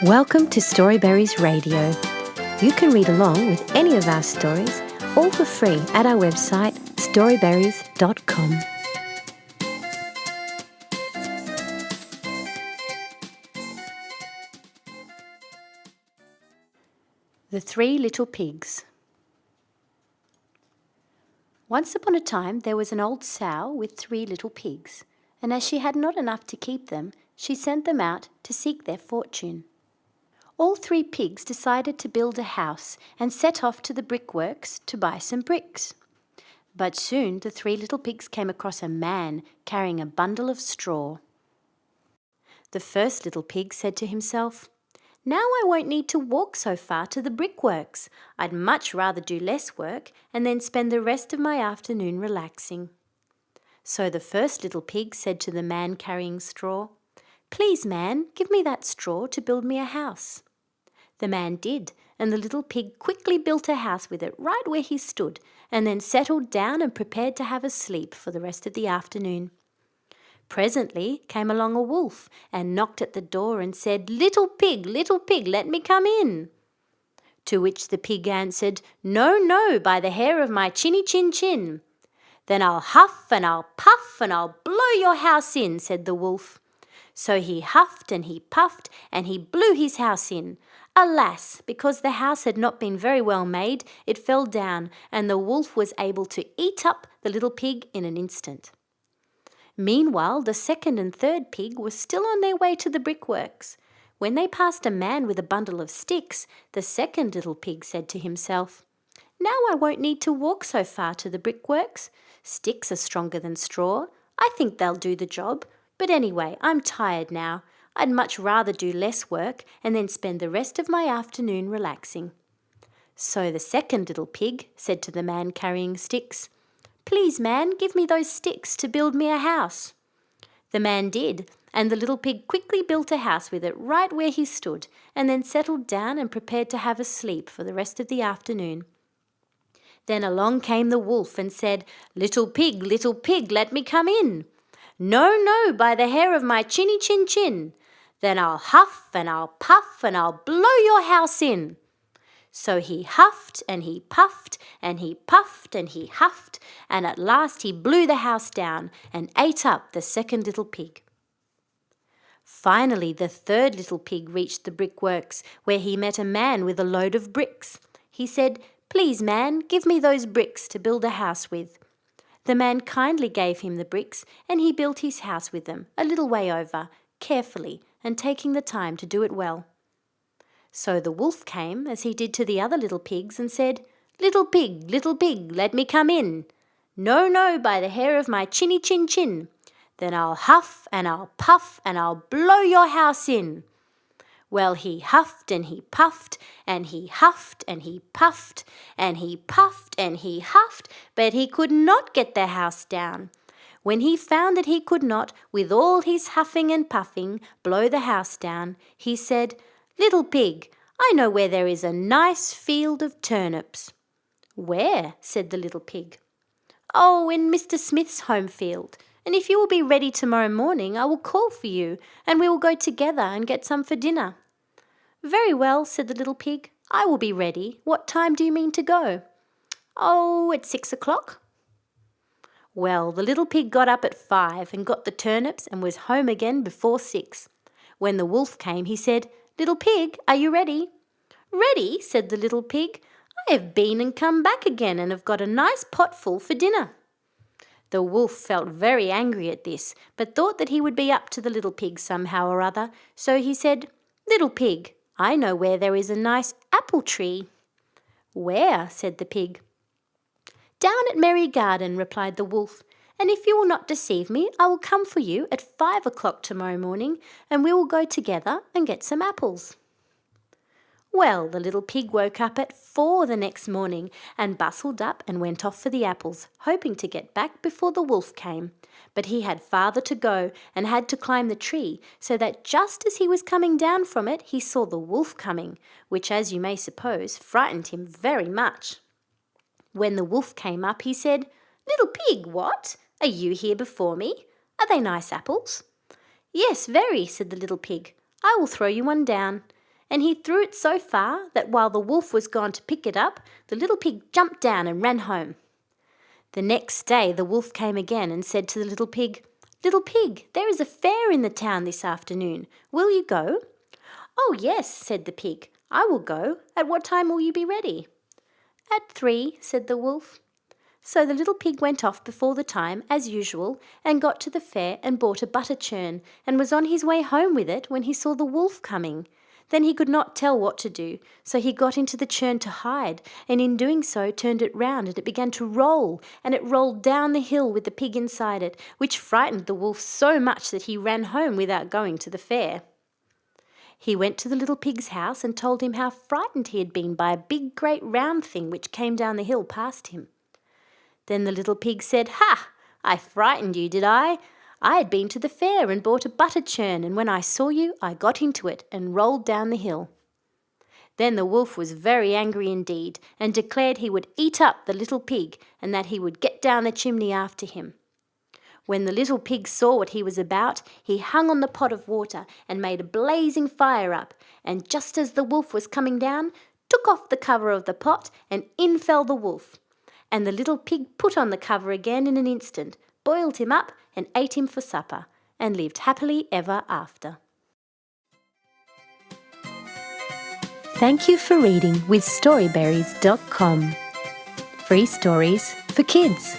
Welcome to Storyberries Radio. You can read along with any of our stories, all for free at our website storyberries.com. The Three Little Pigs. Once upon a time there was an old sow with 3 little pigs, and as she had not enough to keep them, she sent them out to seek their fortune. All 3 pigs decided to build a house and set off to the brickworks to buy some bricks. But soon the 3 little pigs came across a man carrying a bundle of straw. The first little pig said to himself, "Now I won't need to walk so far to the brickworks. I'd much rather do less work and then spend the rest of my afternoon relaxing." So the first little pig said to the man carrying straw, "Please, man, give me that straw to build me a house." The man did, and the little pig quickly built a house with it right where he stood, and then settled down and prepared to have a sleep for the rest of the afternoon. Presently came along a wolf and knocked at the door and said, little pig, let me come in." To which the pig answered, "No, no, by the hair of my chinny chin chin." "Then I'll huff and I'll puff and I'll blow your house in," said the wolf. So he huffed and he puffed and he blew his house in. Alas, because the house had not been very well made, it fell down, and the wolf was able to eat up the little pig in an instant. Meanwhile, the second and third pig were still on their way to the brickworks. When they passed a man with a bundle of sticks, the second little pig said to himself, "Now I won't need to walk so far to the brickworks. Sticks are stronger than straw. I think they'll do the job. But anyway, I'm tired now. I'd much rather do less work and then spend the rest of my afternoon relaxing." So the second little pig said to the man carrying sticks, "Please, man, give me those sticks to build me a house." The man did, and the little pig quickly built a house with it right where he stood, and then settled down and prepared to have a sleep for the rest of the afternoon. Then along came the wolf and said, little pig, let me come in." "No, no, by the hair of my chinny chin chin." "Then I'll huff and I'll puff and I'll blow your house in." So he huffed and he puffed and he puffed and he huffed, and at last he blew the house down and ate up the second little pig. Finally, the third little pig reached the brickworks, where he met a man with a load of bricks. He said, "Please, man, give me those bricks to build a house with." The man kindly gave him the bricks, and he built his house with them a little way over, carefully, and taking the time to do it well. So the wolf came, as he did to the other little pigs, and said, little pig, let me come in." "No, no, by the hair of my chinny chin chin." "Then I'll huff and I'll puff and I'll blow your house in." Well, he huffed and he puffed and he huffed and he puffed and he puffed and he huffed, but he could not get the house down. When he found that he could not, with all his huffing and puffing, blow the house down, he said, "Little pig, I know where there is a nice field of turnips." "Where?" said the little pig. "Oh, in Mr. Smith's home field. And if you will be ready tomorrow morning, I will call for you, and we will go together and get some for dinner." "Very well," said the little pig. "I will be ready. What time do you mean to go?" "Oh, at 6 o'clock." Well, the little pig got up at 5 and got the turnips and was home again before 6. When the wolf came, he said, "Little pig, are you ready?" "Ready?" said the little pig. "I have been and come back again and have got a nice pot full for dinner." The wolf felt very angry at this, but thought that he would be up to the little pig somehow or other, so he said, "Little pig, I know where there is a nice apple tree." "Where?" said the pig. "Down at Merry Garden," replied the wolf, "and if you will not deceive me, I will come for you at 5 o'clock tomorrow morning, and we will go together and get some apples." Well, the little pig woke up at 4 the next morning and bustled up and went off for the apples, hoping to get back before the wolf came. But he had farther to go and had to climb the tree, so that just as he was coming down from it, he saw the wolf coming, which, as you may suppose, frightened him very much. When the wolf came up, he said, "Little pig, what? Are you here before me? Are they nice apples?" "Yes, very," said the little pig. "I will throw you one down." and he threw it so far that while the wolf was gone to pick it up, the little pig jumped down and ran home. The next day the wolf came again and said to the little pig, "Little pig, there is a fair in the town this afternoon. Will you go?" "Oh yes," said the pig, "I will go. At what time will you be ready?" "At 3," said the wolf. So the little pig went off before the time, as usual, and got to the fair and bought a butter churn, and was on his way home with it when he saw the wolf coming. Then he could not tell what to do, so he got into the churn to hide, and in doing so turned it round, and it began to roll, and it rolled down the hill with the pig inside it, which frightened the wolf so much that he ran home without going to the fair. He went to the little pig's house and told him how frightened he had been by a big great round thing which came down the hill past him. Then the little pig said, "Ha! I frightened you, did I? I had been to the fair and bought a butter churn, and when I saw you, I got into it and rolled down the hill." Then the wolf was very angry indeed, and declared he would eat up the little pig, and that he would get down the chimney after him. When the little pig saw what he was about, he hung on the pot of water and made a blazing fire up, and just as the wolf was coming down, took off the cover of the pot, and in fell the wolf. And the little pig put on the cover again in an instant, boiled him up and ate him for supper, and lived happily ever after. Thank you for reading with Storyberries.com. Free stories for kids.